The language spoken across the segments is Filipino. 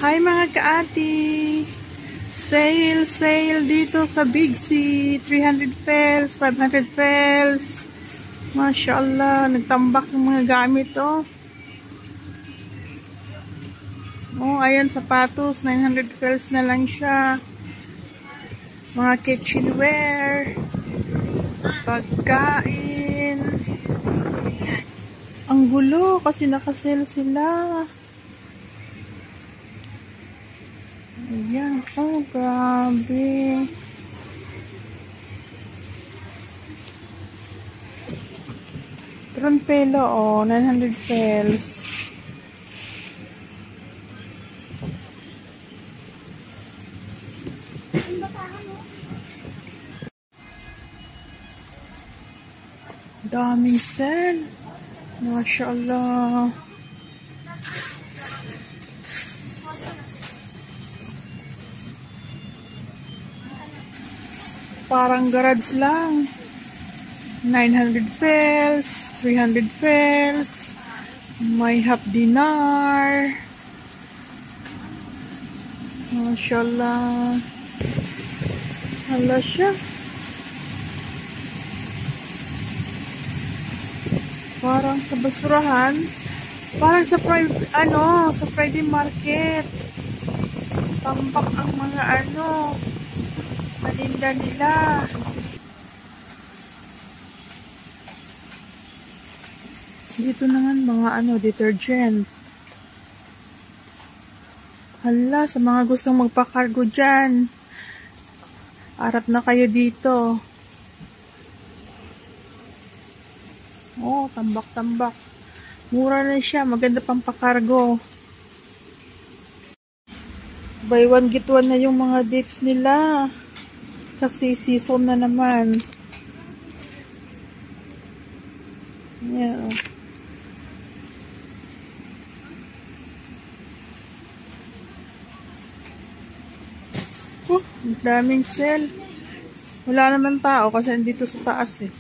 Hi mga kaati! Sale dito sa Big C. 300 pels, 500 pels. Masya Allah, nagtambak yung mga gamit oh. Oh, ayan sapatos, 900 pels na lang siya. Mga kitchenware, pagkain. Ang gulo kasi nakasale sila. Ayan, oh grabe. Tronpelo oh, 900 pels. Daming sale. Masya Allah. Parang garage lang. 900 pels, 300 pels, may half dinar. Mashallah. Hala siya. Parang sa basurahan. Parang sa sa Friday market. Tambak ang mga paninda nila. Dito naman mga detergent. Hala, sa mga gustong magpakargo dyan. Arap na kayo dito. Oh, tambak-tambak. Mura na siya, maganda pang pakargo. Buy one get one na yung mga dates nila. Kasi season na naman. Yeah. Daming sale. Wala naman tao kasi andito sa taas eh.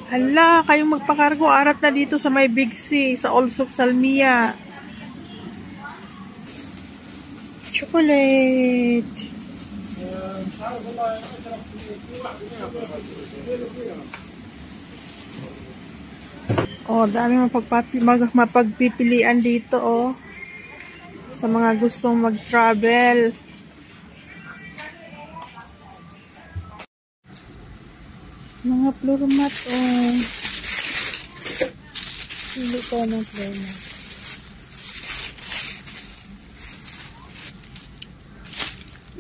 Hala, kayong magpakargo, arat na dito sa may Big C, sa Olsok Salmia. Chocolate. Oh, dami mapagpipilian dito oh. Sa mga gustong mag-travel. Mga floor mat oh. Pili ko ng floor mat.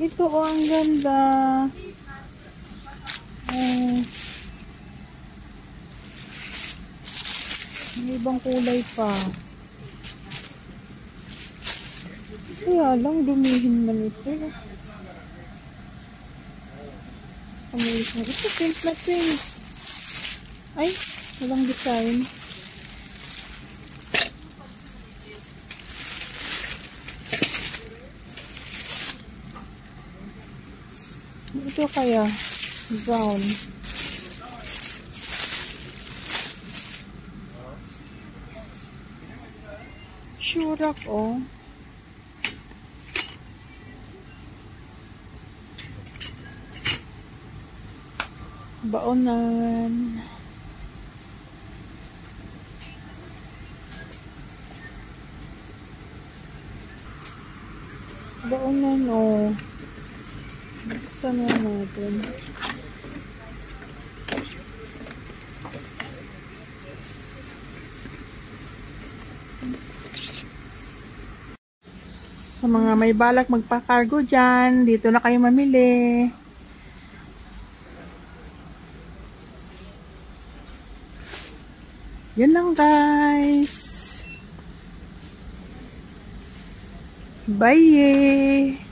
Ito oh, ang ganda. Oh. May ibang kulay pa. Kaya lang, dumihin man ito. Amazing. Ito, pink na pink. Ay, walang design. Ito kaya, brown. Shurak, oh. Baonan. Baonan, oh. Buksan na natin. Sa mga may balak magpakargo dyan, dito na kayo mamili. Yun lang guys. Bye!